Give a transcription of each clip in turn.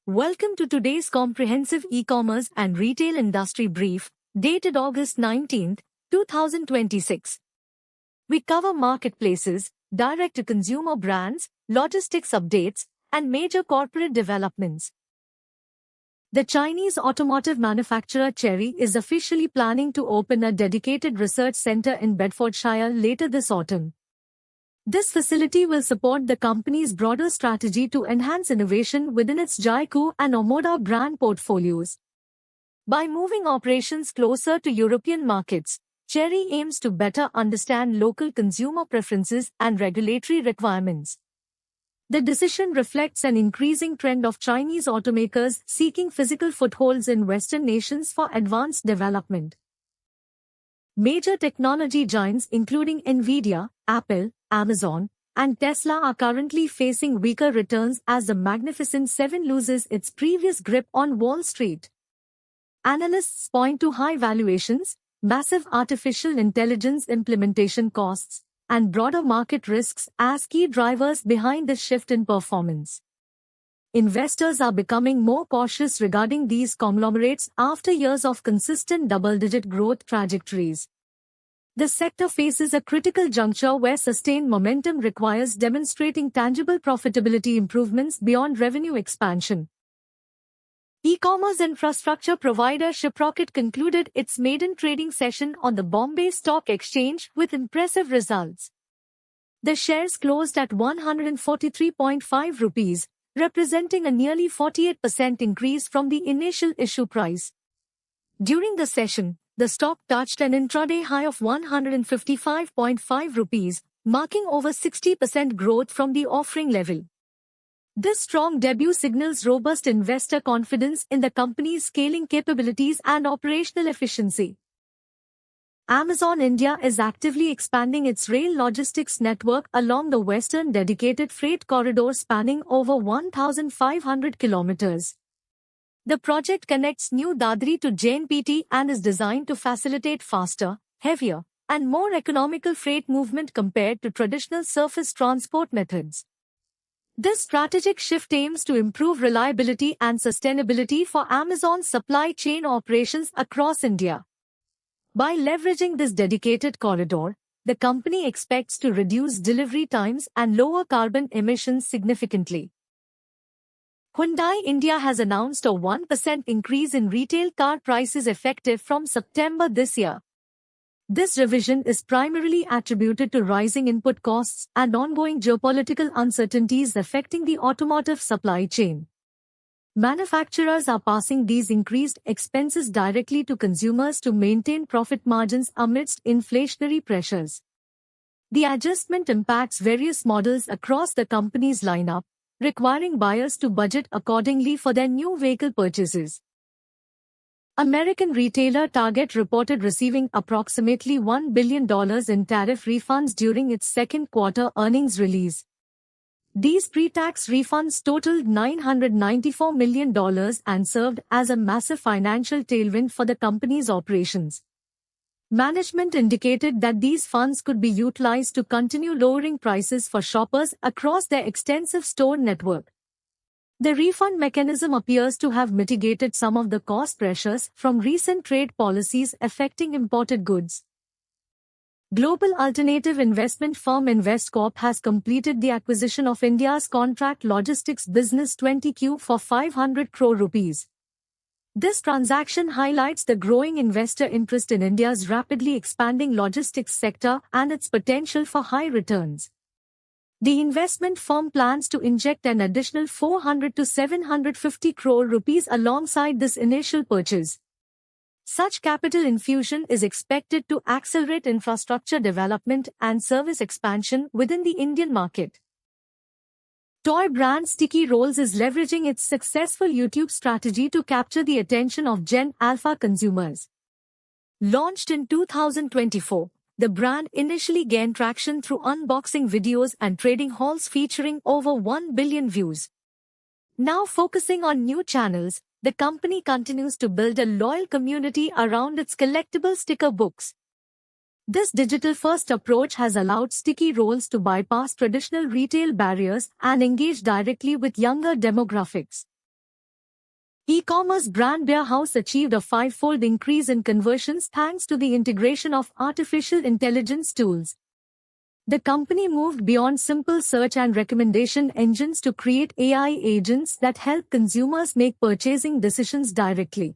Welcome to today's comprehensive e-commerce and retail industry brief, dated August 19, 2026. We cover marketplaces, direct-to-consumer brands, logistics updates, and major corporate developments. The Chinese automotive manufacturer Chery is officially planning to open a dedicated research center in Bedfordshire later this autumn. This facility will support the company's broader strategy to enhance innovation within its Jaiku and Omoda brand portfolios. By moving operations closer to European markets, Chery aims to better understand local consumer preferences and regulatory requirements. The decision reflects an increasing trend of Chinese automakers seeking physical footholds in Western nations for advanced development. Major technology giants including Nvidia, Apple, Amazon, and Tesla are currently facing weaker returns as the Magnificent Seven loses its previous grip on Wall Street. Analysts point to high valuations, massive artificial intelligence implementation costs, and broader market risks as key drivers behind this shift in performance. Investors are becoming more cautious regarding these conglomerates after years of consistent double-digit growth trajectories. The sector faces a critical juncture where sustained momentum requires demonstrating tangible profitability improvements beyond revenue expansion. E-commerce infrastructure provider Shiprocket concluded its maiden trading session on the Bombay Stock Exchange with impressive results. The shares closed at 143.5 rupees, representing a nearly 48% increase from the initial issue price. During the session, the stock touched an intraday high of 155.5 rupees, marking over 60% growth from the offering level. This strong debut signals robust investor confidence in the company's scaling capabilities and operational efficiency. Amazon India is actively expanding its rail logistics network along the Western Dedicated Freight Corridor spanning over 1,500 kilometers. The project connects New Dadri to JNPT and is designed to facilitate faster, heavier, and more economical freight movement compared to traditional surface transport methods. This strategic shift aims to improve reliability and sustainability for Amazon's supply chain operations across India. By leveraging this dedicated corridor, the company expects to reduce delivery times and lower carbon emissions significantly. Hyundai India has announced a 1% increase in retail car prices effective from September this year. This revision is primarily attributed to rising input costs and ongoing geopolitical uncertainties affecting the automotive supply chain. Manufacturers are passing these increased expenses directly to consumers to maintain profit margins amidst inflationary pressures. The adjustment impacts various models across the company's lineup, requiring buyers to budget accordingly for their new vehicle purchases. American retailer Target reported receiving approximately $1 billion in tariff refunds during its second quarter earnings release. These pre-tax refunds totaled $994 million and served as a massive financial tailwind for the company's operations. Management indicated that these funds could be utilized to continue lowering prices for shoppers across their extensive store network. The refund mechanism appears to have mitigated some of the cost pressures from recent trade policies affecting imported goods. Global alternative investment firm Investcorp has completed the acquisition of India's contract logistics business 20Q for 500 crore rupees. This transaction highlights the growing investor interest in India's rapidly expanding logistics sector and its potential for high returns. The investment firm plans to inject an additional 400 to 750 crore rupees alongside this initial purchase. Such capital infusion is expected to accelerate infrastructure development and service expansion within the Indian market. Toy brand Sticky Rolls is leveraging its successful YouTube strategy to capture the attention of Gen Alpha consumers. Launched in 2024, the brand initially gained traction through unboxing videos and trading hauls featuring over 1 billion views. Now focusing on new channels, the company continues to build a loyal community around its collectible sticker books. This digital-first approach has allowed Sticky Rolls to bypass traditional retail barriers and engage directly with younger demographics. E-commerce brand Bear House achieved a five-fold increase in conversions thanks to the integration of artificial intelligence tools. The company moved beyond simple search and recommendation engines to create AI agents that help consumers make purchasing decisions directly.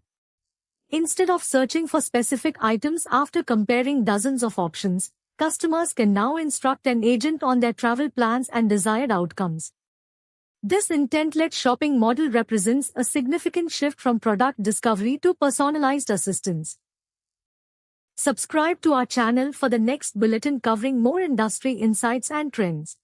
Instead of searching for specific items after comparing dozens of options, customers can now instruct an agent on their travel plans and desired outcomes. This intent-led shopping model represents a significant shift from product discovery to personalized assistance. Subscribe to our channel for the next bulletin covering more industry insights and trends.